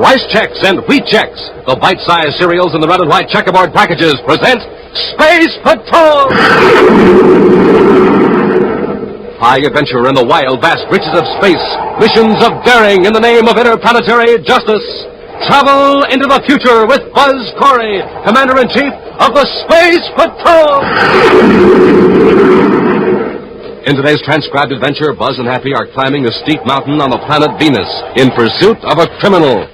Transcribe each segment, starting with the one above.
Rice Chex and Wheat Chex, the bite-sized cereals in the red and white checkerboard packages, present Space Patrol! High adventure in the wild, vast reaches of space. Missions of daring in the name of interplanetary justice. Travel into the future with Buzz Corry, Commander-In-Chief of the Space Patrol! In today's transcribed adventure, Buzz and Happy are climbing a steep mountain on the planet Venus in pursuit of a criminal.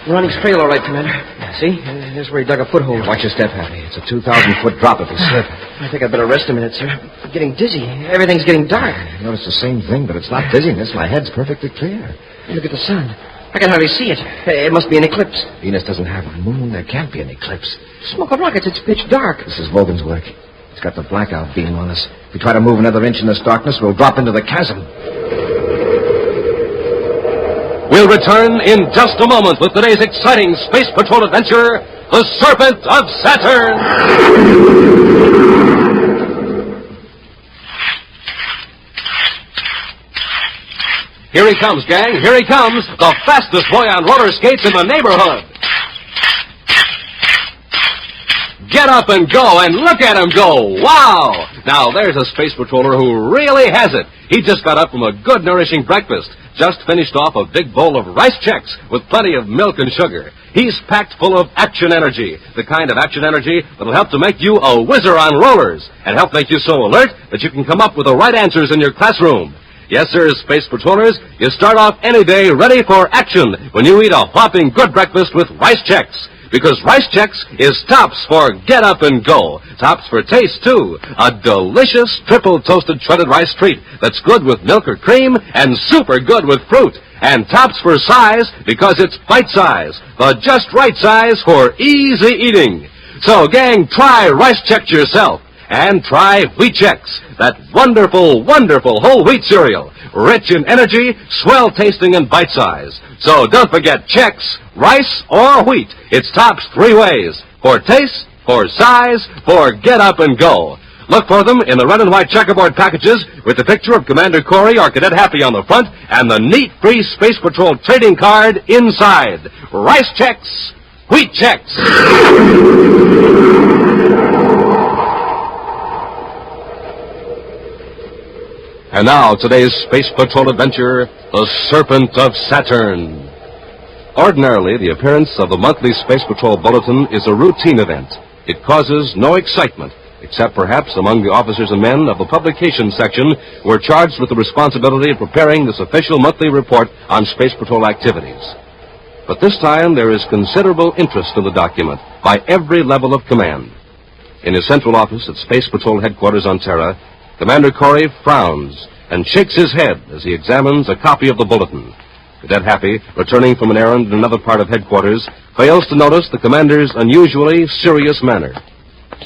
Ronnie's trail, all right, Commander. See? Here's where he dug a foothold. Watch your step, Happy. It's a 2,000-foot drop if you slip. I think I'd better rest a minute, sir. I'm getting dizzy. Everything's getting dark. I noticed the same thing, but it's not dizziness. My head's perfectly clear. Look at the sun. I can hardly see it. It must be an eclipse. Venus doesn't have a moon. There can't be an eclipse. Smoke of rockets. It's pitch dark. This is Logan's work. He's got the blackout beam on us. If we try to move another inch in this darkness, we'll drop into the chasm. We'll return in just a moment with today's exciting Space Patrol adventure, the Serpent of Saturn. Here he comes, gang. Here he comes, the fastest boy on roller skates in the neighborhood. Get up and go, and look at him go. Wow! Now, there's a space patroller who really has it. He just got up from a good, nourishing breakfast. Just finished off a big bowl of Rice Chex with plenty of milk and sugar. He's packed full of action energy, the kind of action energy that'll help to make you a whizzer on rollers and help make you so alert that you can come up with the right answers in your classroom. Yes, sir, Space Patrollers, you start off any day ready for action when you eat a whopping good breakfast with Rice Chex. Because Rice Chex is tops for get up and go. Tops for taste, too. A delicious triple toasted shredded rice treat that's good with milk or cream and super good with fruit. And tops for size because it's bite size. The just right size for easy eating. So, gang, try Rice Chex yourself. And try Wheat Chex, that wonderful, wonderful whole wheat cereal. Rich in energy, swell tasting, and bite size. So don't forget Chex, rice, or wheat. It's tops three ways. For taste, for size, for get up and go. Look for them in the red and white checkerboard packages with the picture of Commander Corry or Cadet Happy on the front and the neat free Space Patrol trading card inside. Rice Chex, Wheat Chex. And now, today's Space Patrol adventure, the Serpent of Saturn. Ordinarily, the appearance of the monthly Space Patrol Bulletin is a routine event. It causes no excitement, except perhaps among the officers and men of the publication section who are charged with the responsibility of preparing this official monthly report on Space Patrol activities. But this time, there is considerable interest in the document by every level of command. In his central office at Space Patrol headquarters on Terra, Commander Corry frowns and shakes his head as he examines a copy of the bulletin. Cadet Happy, returning from an errand in another part of headquarters, fails to notice the commander's unusually serious manner.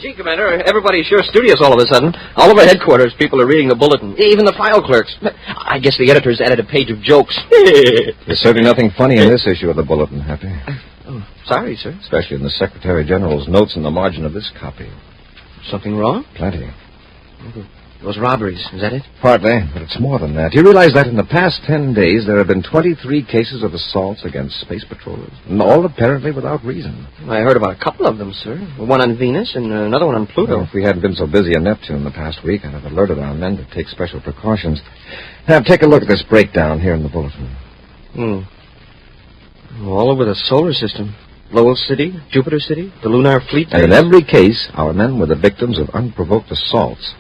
Gee, Commander, everybody's sure studious all of a sudden. All over headquarters, people are reading the bulletin, even the file clerks. I guess the editors added a page of jokes. There's certainly nothing funny in this issue of the bulletin, Happy. Oh, sorry, sir. Especially in the Secretary General's notes in the margin of this copy. Something wrong? Plenty. Those robberies, is that it? Partly, but it's more than that. You realize that in the past 10 days there have been 23 cases of assaults against space patrollers, and all apparently without reason. I heard about a couple of them, sir. One on Venus and another one on Pluto. Well, if we hadn't been so busy on Neptune the past week, I'd have alerted our men to take special precautions. Now, take a look at this breakdown here in the bulletin. All over the solar system. Lowell City, Jupiter City, the Lunar Fleet. And in every case, our men were the victims of unprovoked assaults.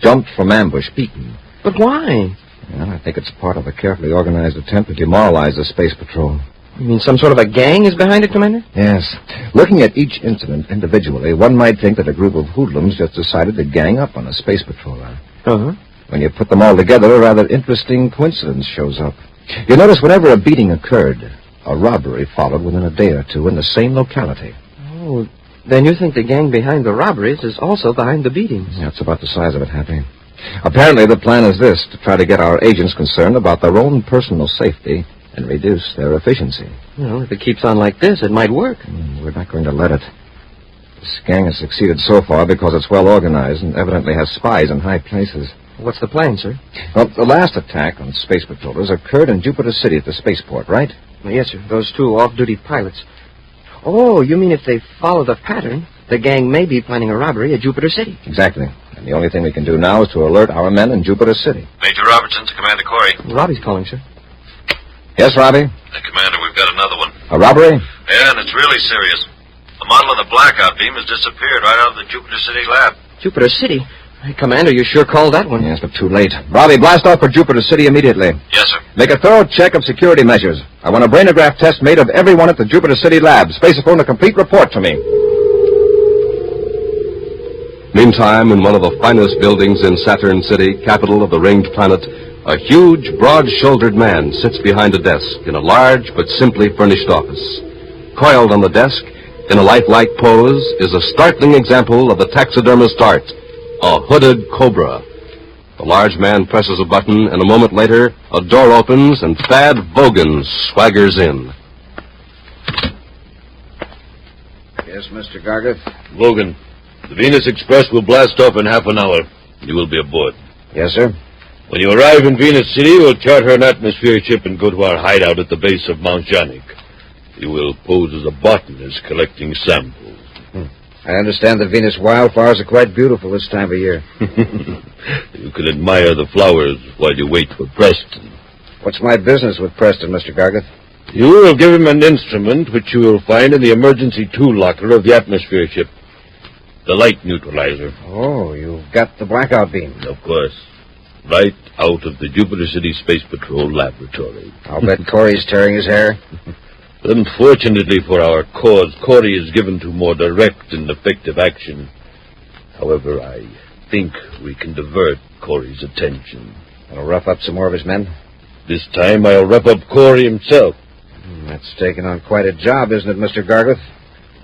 Jumped from ambush, beaten. But why? Well, I think it's part of a carefully organized attempt to demoralize the Space Patrol. You mean some sort of a gang is behind it, Commander? Yes. Looking at each incident individually, one might think that a group of hoodlums just decided to gang up on a space patroller. Uh-huh. When you put them all together, a rather interesting coincidence shows up. You notice whenever a beating occurred, a robbery followed within a day or two in the same locality. Oh, then you think the gang behind the robberies is also behind the beatings? Yeah, it's about the size of it, Happy. Apparently, the plan is this, to try to get our agents concerned about their own personal safety and reduce their efficiency. Well, if it keeps on like this, it might work. We're not going to let it. This gang has succeeded so far because it's well organized and evidently has spies in high places. What's the plan, sir? Well, the last attack on space patrollers occurred in Jupiter City at the spaceport, right? Yes, sir. Those two off-duty pilots. Oh, you mean if they follow the pattern, the gang may be planning a robbery at Jupiter City? Exactly. And the only thing we can do now is to alert our men in Jupiter City. Major Robertson to Commander Corry. Robbie's calling, sir. Yes, Robbie? Commander, we've got another one. A robbery? Yeah, and it's really serious. The model of the blackout beam has disappeared right out of the Jupiter City lab. Jupiter City? Hey, Commander, you sure called that one. Yes, but too late. Robbie, blast off for Jupiter City immediately. Yes, sir. Make a thorough check of security measures. I want a brainograph test made of everyone at the Jupiter City lab. Spaceophone a complete report to me. Meantime, in one of the finest buildings in Saturn City, capital of the ringed planet, a huge, broad-shouldered man sits behind a desk in a large but simply furnished office. Coiled on the desk, in a lifelike pose, is a startling example of the taxidermist's art, a hooded cobra. The large man presses a button, and a moment later, a door opens, and Thad Vogan swaggers in. Yes, Mr. Gargeth? Logan, the Venus Express will blast off in half an hour. You will be aboard. Yes, sir. When you arrive in Venus City, we'll charter an atmosphere ship and go to our hideout at the base of Mount Janik. You will pose as a botanist collecting samples. I understand the Venus wildflowers are quite beautiful this time of year. You can admire the flowers while you wait for Preston. What's my business with Preston, Mr. Gargeth? You will give him an instrument which you will find in the emergency tool locker of the atmosphere ship. The light neutralizer. Oh, you've got the blackout beam. Of course. Right out of the Jupiter City Space Patrol laboratory. I'll bet Corey's tearing his hair. Unfortunately for our cause, Corry is given to more direct and effective action. However, I think we can divert Corry's attention. I'll rough up some more of his men. This time I'll rough up Corry himself. That's taking on quite a job, isn't it, Mr. Gargeth?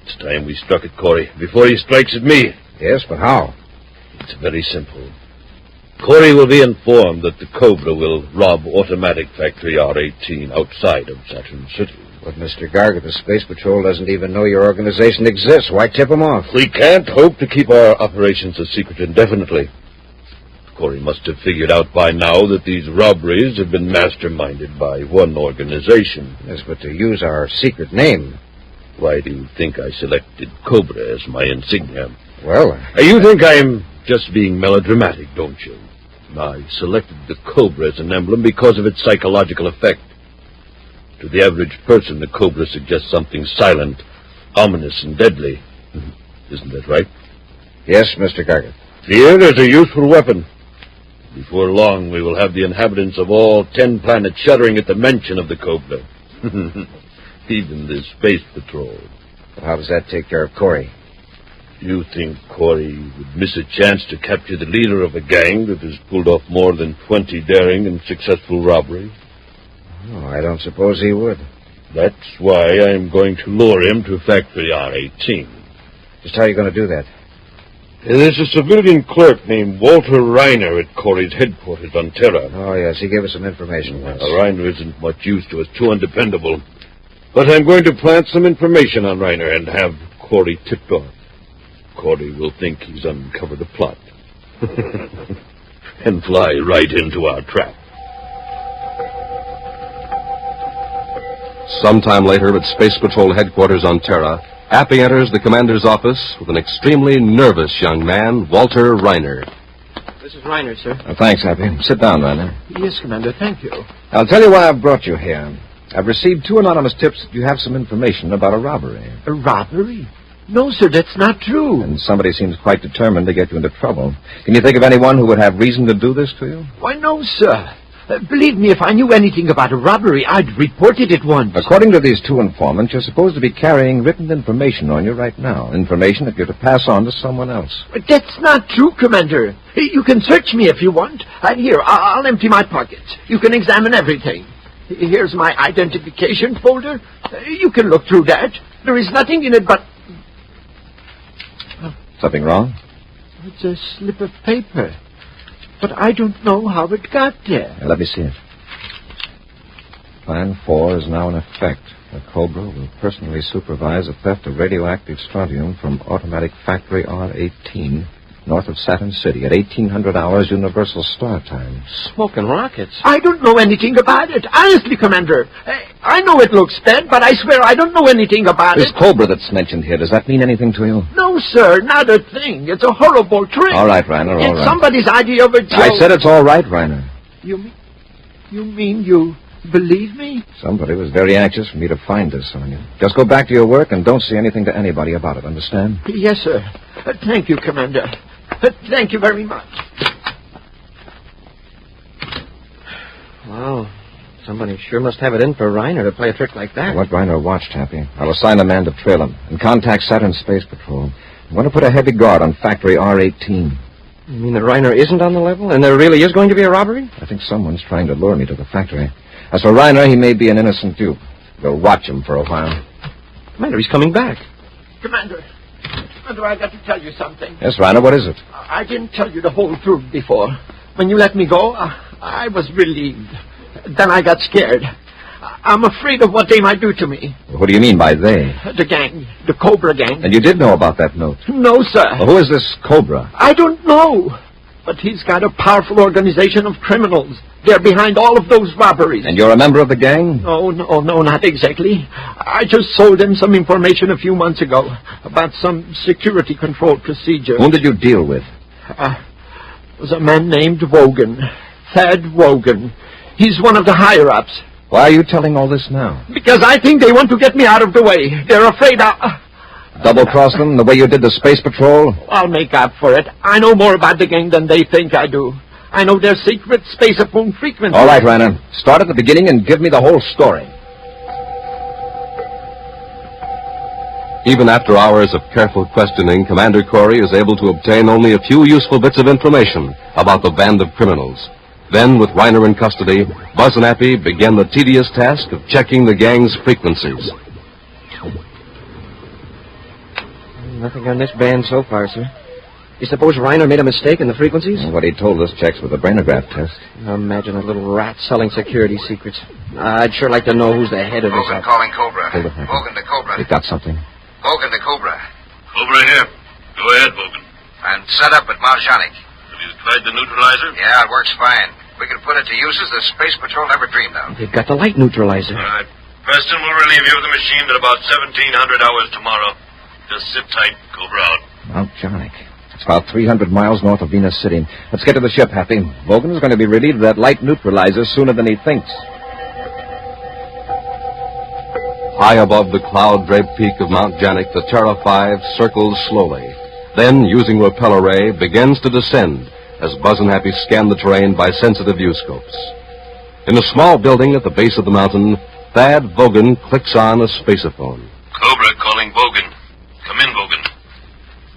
It's time we struck at Corry before he strikes at me. Yes, but how? It's very simple. Corry will be informed that the Cobra will rob Automatic Factory R18 outside of Saturn City. But, Mr. Gargeth, the Space Patrol doesn't even know your organization exists. Why tip him off? We can't hope to keep our operations a secret indefinitely. Corry must have figured out by now that these robberies have been masterminded by one organization. Yes, but to use our secret name. Why do you think I selected Cobra as my insignia? Well, You think I'm just being melodramatic, don't you? I selected the Cobra as an emblem because of its psychological effect. To the average person, the Cobra suggests something silent, ominous, and deadly. Isn't that right? yes, Mr. Gargeth. Fear is a useful weapon. Before long, we will have the inhabitants of all 10 planets shuddering at the mention of the Cobra. Even the Space Patrol. But how does that take care of Corey? You think Corry would miss a chance to capture the leader of a gang that has pulled off more than 20 daring and successful robberies? Oh, I don't suppose he would. That's why I'm going to lure him to Factory R18. Just how are you going to do that? There's a civilian clerk named Walter Reiner at Corry's headquarters on Terra. Oh, yes, he gave us some information once. Reiner isn't much use to us, too undependable. But I'm going to plant some information on Reiner and have Corry tipped off. Corry will think he's uncovered a plot. And fly right into our trap. Sometime later at Space Patrol headquarters on Terra, Happy enters the commander's office with an extremely nervous young man, Walter Reiner. This is Reiner, sir. Thanks, Happy. Sit down, Reiner. Yes, Commander, thank you. I'll tell you why I've brought you here. I've received 2 anonymous tips that you have some information about a robbery. A robbery? No, sir, that's not true. And somebody seems quite determined to get you into trouble. Can you think of anyone who would have reason to do this to you? Why, no, sir. Believe me, if I knew anything about a robbery, I'd report it at once. According to these 2 informants, you're supposed to be carrying written information on you right now. Information that you're to pass on to someone else. But that's not true, Commander. You can search me if you want. Here, I'll empty my pockets. You can examine everything. Here's my identification folder. You can look through that. There is nothing in it but... Something wrong? It's a slip of paper. But I don't know how it got there. Let me see it. Plan 4 is now in effect. The Cobra will personally supervise the theft of radioactive strontium from Automatic Factory R18 north of Saturn City at 1800 hours Universal Star Time. Smoking rockets. I don't know anything about it. Honestly, Commander. I know it looks bad, but I swear I don't know anything about This it. Cobra that's mentioned here, does that mean anything to you? No, sir, not a thing. It's a horrible trick. All right, Reiner, all It's right. somebody's idea of a joke. I said it's all right, Reiner. You mean you believe me? Somebody was very anxious for me to find this on you. Just go back to your work and don't say anything to anybody about it, understand? Yes, sir. Thank you, Commander. Thank you very much. Wow. Somebody sure must have it in for Reiner to play a trick like that. What Reiner watched, Happy. I'll assign a man to trail him and contact Saturn Space Patrol. I'm going to put a heavy guard on Factory R18. You mean that Reiner isn't on the level, and there really is going to be a robbery? I think someone's trying to lure me to the factory. As for Reiner, he may be an innocent dupe. We'll watch him for a while. Commander, he's coming back. Commander, I got to tell you something. Yes, Reiner, what is it? I didn't tell you the whole truth before. When you let me go, I was relieved. Then I got scared. I'm afraid of what they might do to me. What do you mean by they? The gang. The Cobra gang. And you did know about that note? No, sir. Well, who is this Cobra? I don't know. But he's got a powerful organization of criminals. They're behind all of those robberies. And you're a member of the gang? No, not exactly. I just sold him some information a few months ago about some security control procedure. Whom did you deal with? Was a man named Wogan. Thad Wogan. He's one of the higher-ups. Why are you telling all this now? Because I think they want to get me out of the way. They're afraid Double-cross them the way you did the Space Patrol? I'll make up for it. I know more about the gang than they think I do. I know their secret space-phone frequency. All right, Reiner. Start at the beginning and give me the whole story. Even after hours of careful questioning, Commander Corry is able to obtain only a few useful bits of information about the band of criminals. Then, with Reiner in custody, Buzz and Happy began the tedious task of checking the gang's frequencies. Nothing on this band so far, sir. You suppose Reiner made a mistake in the frequencies? What he told us checks with the brainograph test. Imagine a little rat selling security secrets. I'd sure like to know who's the head of this Bogan outfit. calling Cobra. Hold it, Happy. Bogan to Cobra. We got something. Bogan to Cobra. Cobra here. Go ahead, Bogan. I'm set up at Marjanic. Have you tried the neutralizer? Yeah, it works fine. We can put it to uses the Space Patrol never dreamed of. They've got the light neutralizer. All right. Preston will relieve you of the machine at about 1700 hours tomorrow. Just sit tight. Cobra out. Mount Jonic. It's about 300 miles north of Venus City. Let's get to the ship, Happy. Vogan is going to be relieved of that light neutralizer sooner than he thinks. High above the cloud-draped peak of Mount Janik, the Terra 5 circles slowly. Then, using repel array, begins to descend as Buzz and Happy scan the terrain by sensitive viewscopes. In a small building at the base of the mountain, Thad Vogan clicks on a spaceophone. Cobra calling Bogan. Come in, Bogan.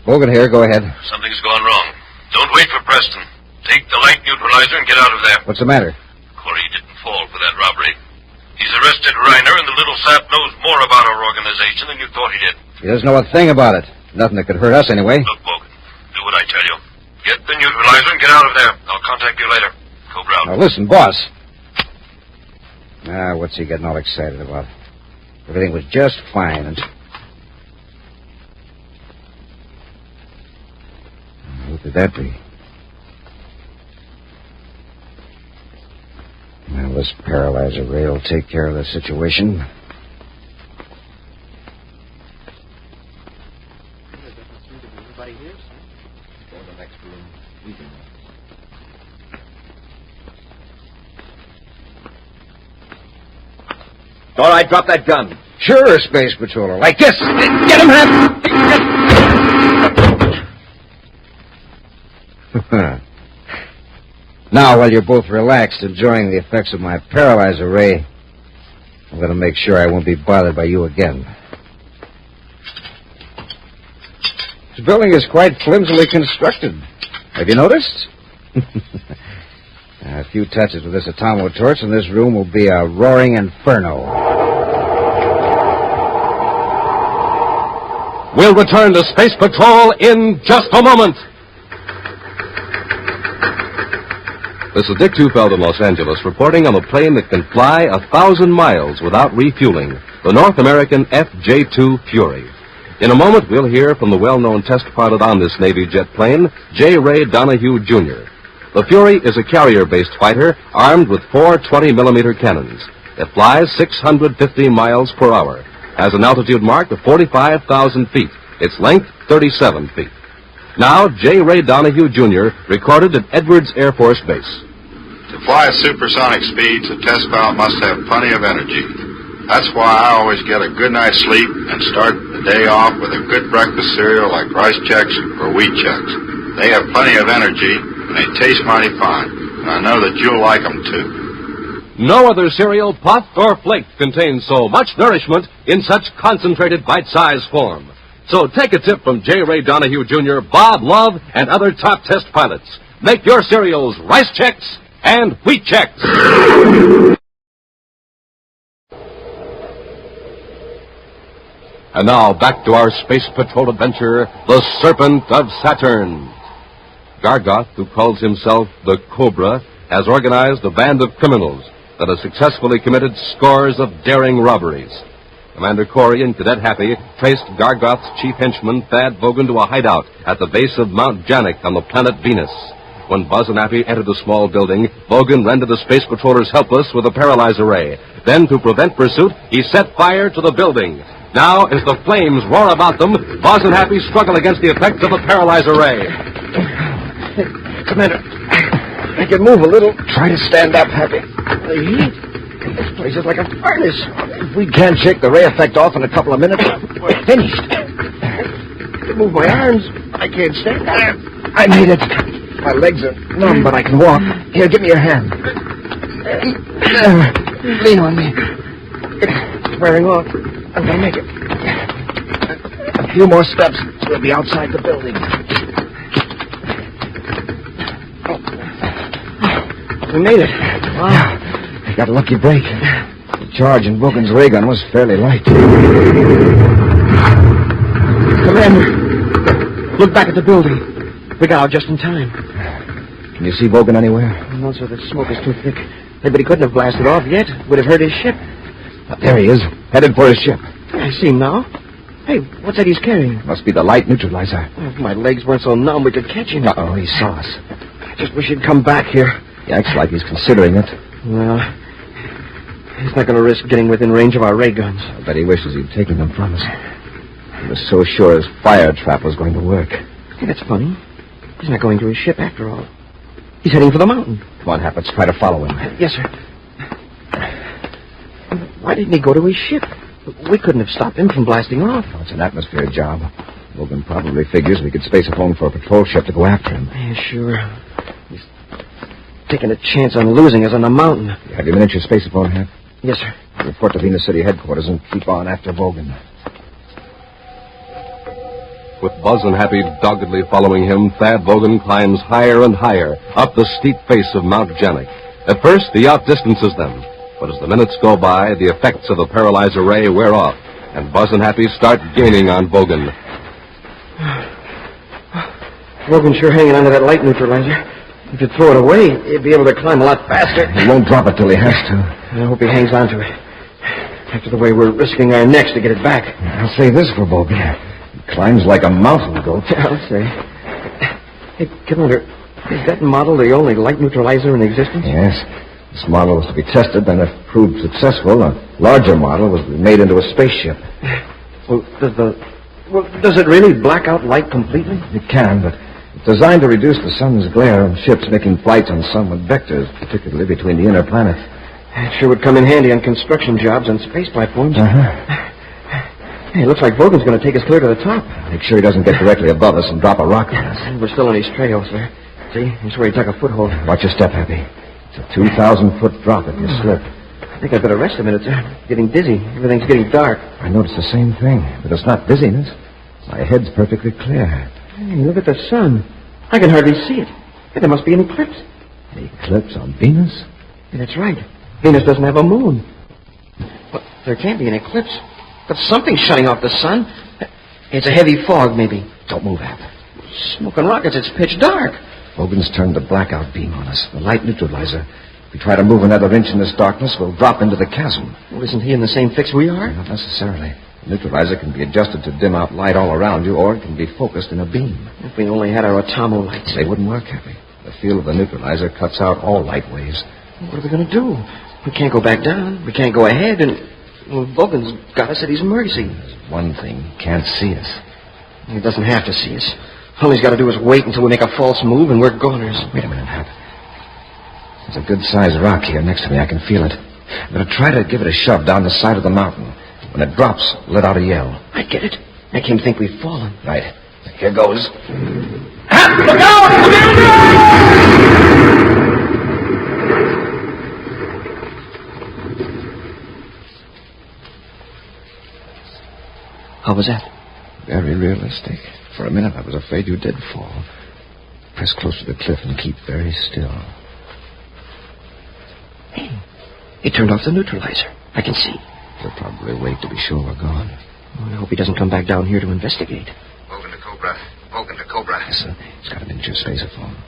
Vogan here, go ahead. Something's gone wrong. Don't wait for Preston. Take the light neutralizer and get out of there. What's the matter? Corey didn't fall for that robbery. He's arrested Reiner, and the little sap knows more about our organization than you thought he did. He doesn't know a thing about it. Nothing that could hurt us anyway. Look, Bogan, do what I tell you. Get the neutralizer and get out of there. I'll contact you later. Cobra out. Now listen, boss. What's he getting all excited about? Everything was just fine and... Who could that be? Well, this paralyzer ray will take care of the situation. Anybody here, sir? Go to the next room. All right, drop that gun. Sure, Space Patroller. Like this. Get him, Hap! Now, while you're both relaxed, enjoying the effects of my paralyzer ray, I'm going to make sure I won't be bothered by you again. This building is quite flimsily constructed. Have you noticed? A few touches with this atomo torch, and this room will be a roaring inferno. We'll return to Space Patrol in just a moment. This is Dick Tufeld in Los Angeles reporting on a plane that can fly 1,000 miles without refueling, the North American FJ-2 Fury. In a moment, we'll hear from the well-known test pilot on this Navy jet plane, J. Ray Donahue, Jr. The Fury is a carrier-based fighter armed with 4 20-millimeter cannons. It flies 650 miles per hour, has an altitude mark of 45,000 feet, its length 37 feet. Now, J. Ray Donahue, Jr. recorded at Edwards Air Force Base. To fly at supersonic speeds, a test pilot must have plenty of energy. That's why I always get a good night's sleep and start the day off with a good breakfast cereal like Rice Chex or Wheat Chex. They have plenty of energy, and they taste mighty fine. And I know that you'll like them, too. No other cereal, puff, or flake contains so much nourishment in such concentrated bite-sized form. So take a tip from J. Ray Donahue, Jr., Bob Love, and other top test pilots. Make your cereals Rice Chex and Wheat Chex. And now, back to our Space Patrol adventure, the Serpent of Saturn. Gargoth, who calls himself the Cobra, has organized a band of criminals that has successfully committed scores of daring robberies. Commander Corry and Cadet Happy traced Gargoth's chief henchman, Thad Bogan, to a hideout at the base of Mount Janik on the planet Venus. When Buzz and Happy entered the small building, Bogan rendered the space patrollers helpless with a paralyzer ray. Then, to prevent pursuit, he set fire to the building. Now, as the flames roar about them, Buzz and Happy struggle against the effects of the paralyzer ray. Commander, I can move a little. Try to stand up, Happy. The heat. This place is like a furnace. If we can't shake the ray effect off in a couple of minutes, we're finished. I can move my arms, but I can't stand up. I made it. My legs are numb, but I can walk. Here, give me your hand. Lean on me. It's wearing off. I'm going to make it. A few more steps. We'll be outside the building. We made it. Wow. I got a lucky break. The charge in Bogan's ray gun was fairly light. Commander, look back at the building. We got out just in time. Can you see Bogan anywhere? No, sir. The smoke is too thick. But he couldn't have blasted off yet. Would have hurt his ship. There he is, headed for his ship. I see him now. Hey, what's that he's carrying? Must be the light neutralizer. If my legs weren't so numb, we could catch him. Uh-oh, he saw us. I just wish he'd come back here. He acts like he's considering it. Well, he's not going to risk getting within range of our ray guns. I bet he wishes he'd taken them from us. He was so sure his fire trap was going to work. Hey, that's funny. He's not going to his ship after all. He's heading for the mountain. Come on, Hap, let's try to follow him. Yes, sir. Why didn't he go to his ship? We couldn't have stopped him from blasting off. Oh, it's an atmosphere job. Logan probably figures we could space a phone for a patrol ship to go after him. Yeah, sure. He's taking a chance on losing us on the mountain. You have your miniature spacephone, Hap? Yes, sir. Report to Venus City headquarters and keep on after Bogan. With Buzz and Happy doggedly following him, Thad Bogan climbs higher and higher up the steep face of Mount Janik. At first, he outdistances them. But as the minutes go by, the effects of the paralyzer ray wear off, and Buzz and Happy start gaining on Bogan. Bogan's sure hanging onto that light neutralizer. If you throw it away, he'd be able to climb a lot faster. He won't drop it till he has to. I hope he hangs on to it. After the way we're risking our necks to get it back. I'll say this for Bogan. He climbs like a mountain goat. I'll say. Hey, Commander, is that model the only light neutralizer in existence? Yes. This model was to be tested, and if proved successful, a larger model was to be made into a spaceship. Well, does it really black out light completely? It can, but it's designed to reduce the sun's glare on ships making flights on sun with vectors, particularly between the inner planets. It sure would come in handy on construction jobs and space platforms. Uh-huh. Hey, it looks like Bogan's going to take us clear to the top. Make sure he doesn't get directly above us and drop a rock on us. We're still on his trail, sir. See, here's where he took a foothold. Watch your step, Happy. It's a 2,000-foot drop if you slip. I think I'd better rest a minute, sir. Getting dizzy. Everything's getting dark. I noticed the same thing, but it's not dizziness. My head's perfectly clear. Hey, look at the sun. I can hardly see it. Hey, there must be an eclipse. An eclipse on Venus? Yeah, that's right. Venus doesn't have a moon. But there can't be an eclipse. But something's shutting off the sun. It's a heavy fog, maybe. Don't move, Hap. Smoking rockets. It's pitch dark. Bogan's turned the blackout beam on us, the light neutralizer. If we try to move another inch in this darkness, we'll drop into the chasm. Well, isn't he in the same fix we are? Not necessarily. The neutralizer can be adjusted to dim out light all around you, or it can be focused in a beam. If we only had our atomo lights. They wouldn't work, Happy. The field of the neutralizer cuts out all light waves. What are we going to do? We can't go back down. We can't go ahead, and Vogan's got us at his mercy. There's one thing. He can't see us. He doesn't have to see us. All he's got to do is wait until we make a false move, and we're goners. Wait a minute, Hap. There's a good-sized rock here next to me. I can feel it. I'm going to try to give it a shove down the side of the mountain. When it drops, let out a yell. I get it. Make him think we've fallen. Right. Here goes. Hap, look out! How was that? Very realistic. For a minute, I was afraid you did fall. Press close to the cliff and keep very still. Hey, he turned off the neutralizer. I can see. He'll probably wait to be sure we're gone. I hope he doesn't come back down here to investigate. Vogan to Cobra. Vogan to Cobra. Listen, he's got a miniature spaceophone.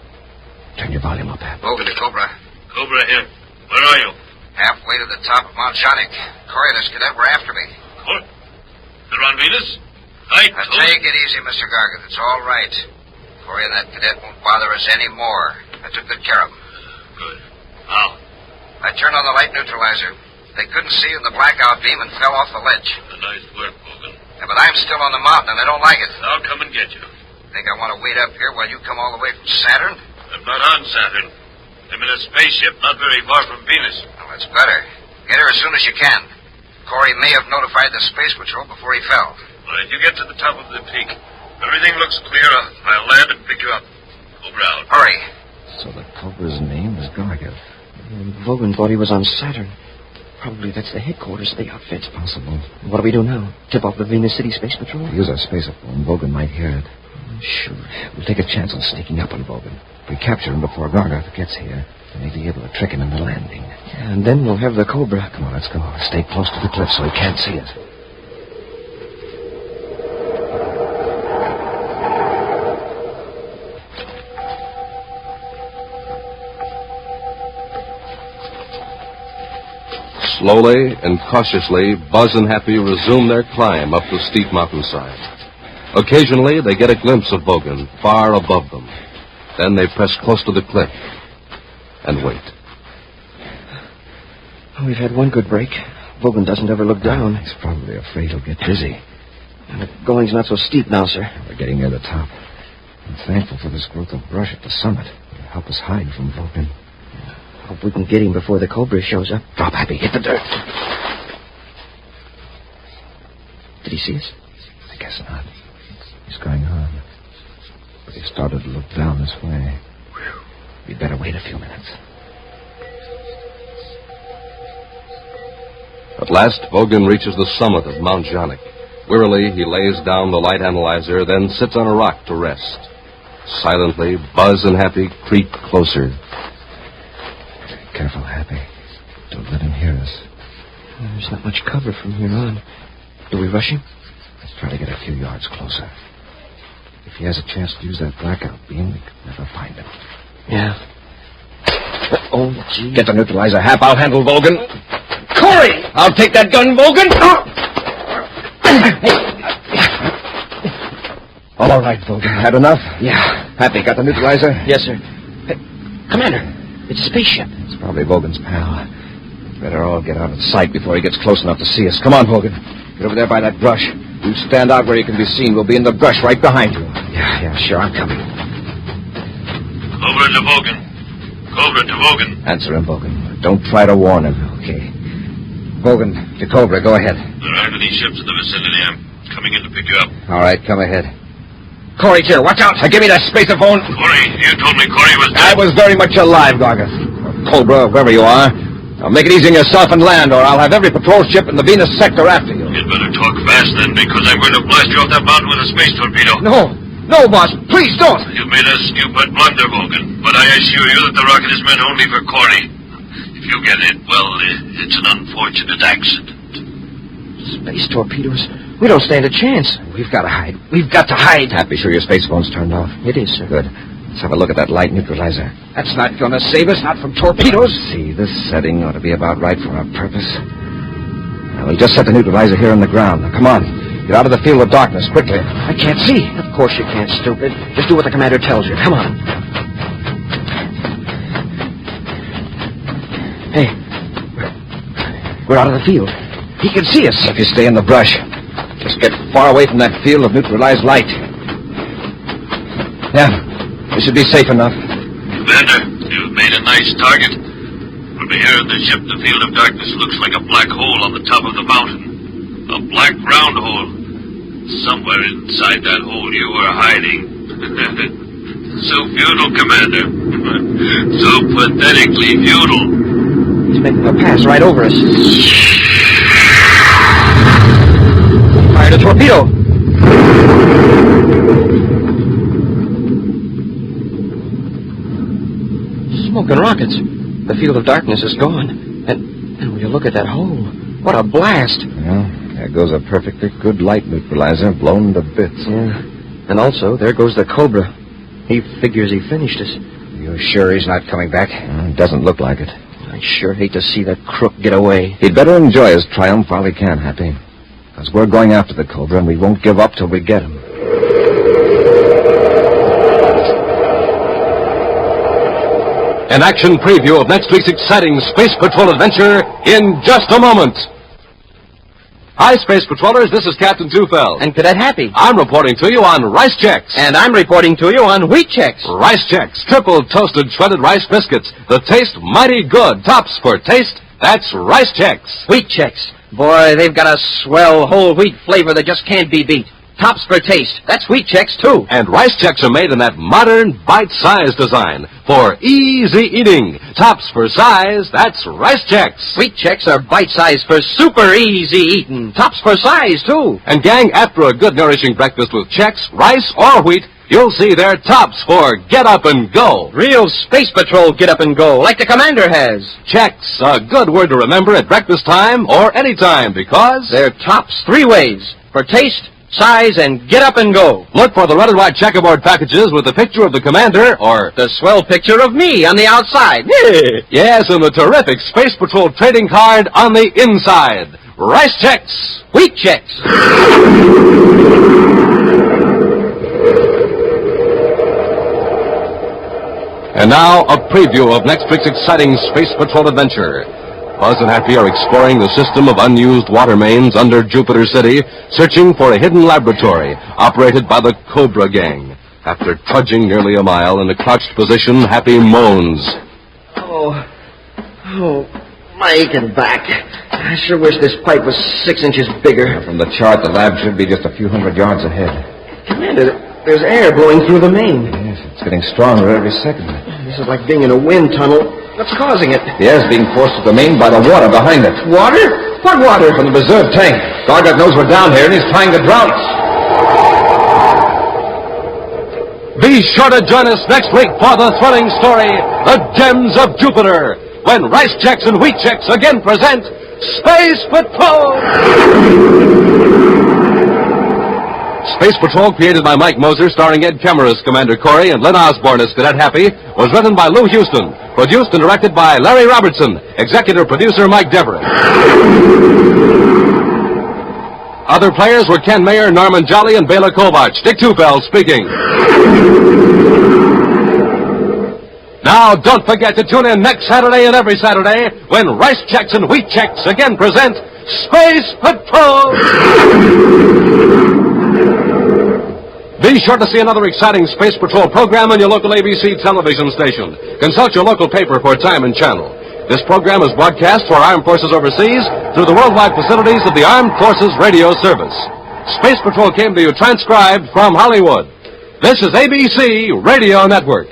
Turn your volume up, Hap. Vogan to Cobra. Cobra here. Where are you? Halfway to the top of Mount Jonic. Corry and his cadet were after me. What? They're on Venus? Now, take it easy, Mr. Gargan. It's all right. Corry and that cadet won't bother us anymore. I took good care of them. Good. How? I turned on the light neutralizer. They couldn't see in the blackout beam and fell off the ledge. Nice work, Vogan. Yeah, but I'm still on the mountain, and I don't like it. I'll come and get you. Think I want to wait up here while you come all the way from Saturn? I'm not on Saturn. I'm in a spaceship not very far from Venus. Well, that's better. Get her as soon as you can. Corry may have notified the Space Patrol before he fell. All right, you get to the top of the peak. Everything looks clear. I'll land and pick you up. Cobra out. Hurry. So the Cobra's name is Gargan. Vogan thought he was on Saturn. Probably that's the headquarters of the outfit. It's possible. What do we do now? Tip off the Venus City Space Patrol? Use our spaceophone. Vogan might hear it. Sure. We'll take a chance on sneaking up on Vogan. If we capture him before Gargoth gets here, we may be able to trick him into landing. Yeah, and then we'll have the Cobra. Come on, let's go. Stay close to the cliff so he can't see us. Slowly and cautiously, Buzz and Happy resume their climb up the steep mountainside. Occasionally, they get a glimpse of Vogan far above them. Then they press close to the cliff and wait. We've had one good break. Vogan doesn't ever look down. He's probably afraid he'll get dizzy. And the going's not so steep now, sir. We're getting near the top. I'm thankful for this growth of brush at the summit. It'll help us hide from Vogan. Hope we can get him before the Cobra shows up. Drop, Happy. Hit the dirt. Did he see us? I guess not. He's going on. But he started to look down this way. We'd better wait a few minutes. At last, Vogan reaches the summit of Mount Jonic. Wearily, he lays down the light analyzer, then sits on a rock to rest. Silently, Buzz and Happy creep closer. Careful, Happy. Don't let him hear us. There's not much cover from here on. Do we rush him? Let's try to get a few yards closer. If he has a chance to use that blackout beam, we could never find him. Yeah. Oh, gee. Get the neutralizer, Hap. I'll handle Vogan. Corry! I'll take that gun, Vogan. All right, Vogan. Had enough? Yeah. Happy, got the neutralizer? Yes, sir. Hey, Commander, it's a spaceship. It's probably Vogan's pal. Better all get out of sight before he gets close enough to see us. Come on, Vogan. Get over there by that brush. You stand out where you can be seen. We'll be in the brush right behind you. Yeah, sure. I'm coming. Cobra to Vogan. Cobra to Vogan. Answer him, Vogan. Don't try to warn him. Okay. Vogan, to Cobra. Go ahead. There aren't any ships in the vicinity. I'm coming in to pick you up. All right, come ahead. Corry, here. Watch out. Give me that spaceophone. Corry, you told me Corry was dead. I was very much alive, Gargoth. Cobra, whoever you are. Now make it easy on yourself and land, or I'll have every patrol ship in the Venus sector after you. You'd better talk fast then, because I'm going to blast you off that mountain with a space torpedo. No, boss. Please don't. You've made a stupid blunder, Vogan, but I assure you that the rocket is meant only for Corry. If you get it, well, it's an unfortunate accident. Space torpedoes? We don't stand a chance. We've got to hide. We've got to hide. Happy, sure your space phone's turned off? It is, sir. Good. Let's have a look at that light neutralizer. That's not going to save us, not from torpedoes. See, this setting ought to be about right for our purpose. We'll just set the neutralizer here on the ground. Now, come on. Get out of the field of darkness, quickly. I can't see. Of course you can't, stupid. Just do what the commander tells you. Come on. Hey, we're out of the field. He can see us. If you stay in the brush, just get far away from that field of neutralized light. Yeah, we should be safe enough. Commander, you've made a nice target. From here in the ship, the field of darkness looks like a black hole on the top of the mountain. A black round hole. Somewhere inside that hole you were hiding. So futile, Commander. So pathetically futile. He's making a pass right over us. Fired a torpedo. Smoke and rockets. The field of darkness is gone. And when you look at that hole, what a blast. Well, there goes a perfectly good light neutralizer blown to bits. Yeah. And also, there goes the Cobra. He figures he finished us. You sure he's not coming back? It doesn't look like it. I sure hate to see that crook get away. He'd better enjoy his triumph while he can, Happy. Because we're going after the Cobra, and we won't give up till we get him. An action preview of next week's exciting Space Patrol adventure in just a moment. Hi, Space Patrollers. This is Captain Tufeld. And Cadet Happy. I'm reporting to you on Rice Chex. And I'm reporting to you on Wheat Chex. Rice Chex, triple toasted shredded rice biscuits. The taste mighty good. Tops for taste. That's Rice Chex. Wheat Chex. Boy, they've got a swell whole wheat flavor that just can't be beat. Tops for taste. That's Wheat Chex, too. And Rice Chex are made in that modern, bite-sized design for easy eating. Tops for size, that's Rice Chex. Wheat Chex are bite-sized for super easy eating. Tops for size, too. And, gang, after a good, nourishing breakfast with Chex, rice, or wheat, you'll see they're tops for get up and go. Real Space Patrol get up and go, like the Commander has. Chex, a good word to remember at breakfast time or any time, because they're tops 3 ways. For taste, size, and get up and go. Look for the red and white checkerboard packages with the picture of the Commander or the swell picture of me on the outside. Yes, and the terrific Space Patrol trading card on the inside. Rice Chex. Wheat Chex. And now, a preview of next week's exciting Space Patrol adventure. Buzz and Happy are exploring the system of unused water mains under Jupiter City, searching for a hidden laboratory operated by the Cobra Gang. After trudging nearly a mile in a crouched position, Happy moans. Oh, my aching back. I sure wish this pipe was 6 inches bigger. From the chart, the lab should be just a few hundred yards ahead. Commander, there's air blowing through the main. Yes, it's getting stronger every second. This is like being in a wind tunnel. What's causing it? The air's being forced to the main by the water behind it. Water? What water? From the reserve tank. Gargot knows we're down here, and he's trying to drown us. Be sure to join us next week for the thrilling story, The Gems of Jupiter, when Rice Chex and Wheat Chex again present Space Patrol! Space Patrol, created by Mike Moser, starring Ed Kemmer as Commander Corry and Len Osborne as Cadet Happy, was written by Lou Houston, produced and directed by Larry Robertson, executive producer Mike Deverett. Other players were Ken Mayer, Norman Jolly, and Bela Kovach. Dick Tufeld speaking. Now, don't forget to tune in next Saturday and every Saturday when Rice Chex and Wheat Chex again present Space Patrol! Be sure to see another exciting Space Patrol program on your local ABC television station. Consult your local paper for time and channel. This program is broadcast for Armed Forces overseas through the worldwide facilities of the Armed Forces Radio Service. Space Patrol came to you transcribed from Hollywood. This is ABC Radio Network.